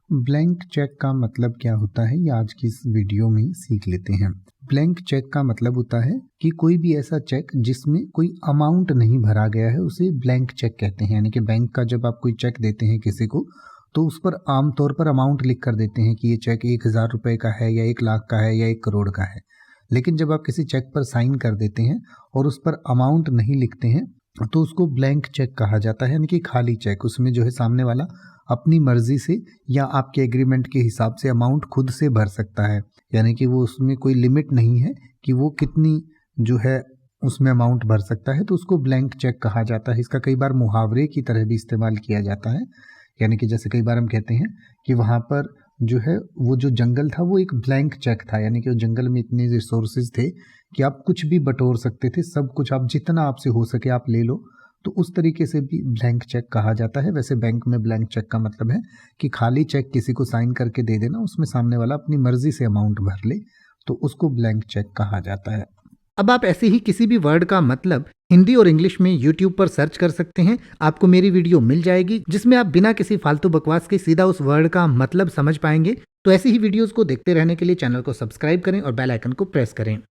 Blank cheque का मतलब क्या होता है, ये आज की इस वीडियो में सीख लेते हैं। ब्लैंक चेक का मतलब होता है कि कोई भी ऐसा चेक जिसमें कोई अमाउंट नहीं भरा गया है उसे ब्लैंक चेक कहते हैं। यानी कि बैंक का जब आप कोई चेक देते हैं किसी को तो उस पर आमतौर पर अमाउंट लिख कर देते हैं कि ये चेक 1,000 रुपये का है या 1 लाख का है या 1 करोड़ का है। लेकिन जब आप किसी चेक पर साइन कर देते हैं और उस पर अमाउंट नहीं लिखते हैं तो उसको ब्लैंक चेक कहा जाता है। यानी कि खाली चेक, उसमें जो है सामने वाला अपनी मर्जी से या आपके एग्रीमेंट के हिसाब से अमाउंट खुद से भर सकता है। यानी कि वो उसमें कोई लिमिट नहीं है कि वो कितनी जो है उसमें अमाउंट भर सकता है, तो उसको ब्लैंक चेक कहा जाता है। इसका कई बार मुहावरे की तरह भी इस्तेमाल किया जाता है। यानी कि जैसे कई बार हम कहते हैं कि वहाँ पर जो है वो जो जंगल था वो एक ब्लैंक चेक था। यानी कि उस जंगल में इतने रिसोर्सेज थे कि आप कुछ भी बटोर सकते थे, सब कुछ आप जितना आपसे हो सके आप ले लो। तो उस तरीके से भी ब्लैंक चेक कहा जाता है। वैसे बैंक में ब्लैंक चेक का मतलब है कि खाली चेक किसी को साइन करके दे देना, उसमें सामने वाला अपनी मर्जी से अमाउंट भर ले, तो उसको ब्लैंक चेक कहा जाता है। अब आप ऐसे ही किसी भी वर्ड का मतलब हिंदी और इंग्लिश में YouTube पर सर्च कर सकते हैं। आपको मेरी वीडियो मिल जाएगी जिसमें आप बिना किसी फालतू बकवास के सीधा उस वर्ड का मतलब समझ पाएंगे। तो ऐसी ही वीडियोस को देखते रहने के लिए चैनल को सब्सक्राइब करें और बेल आइकन को प्रेस करें।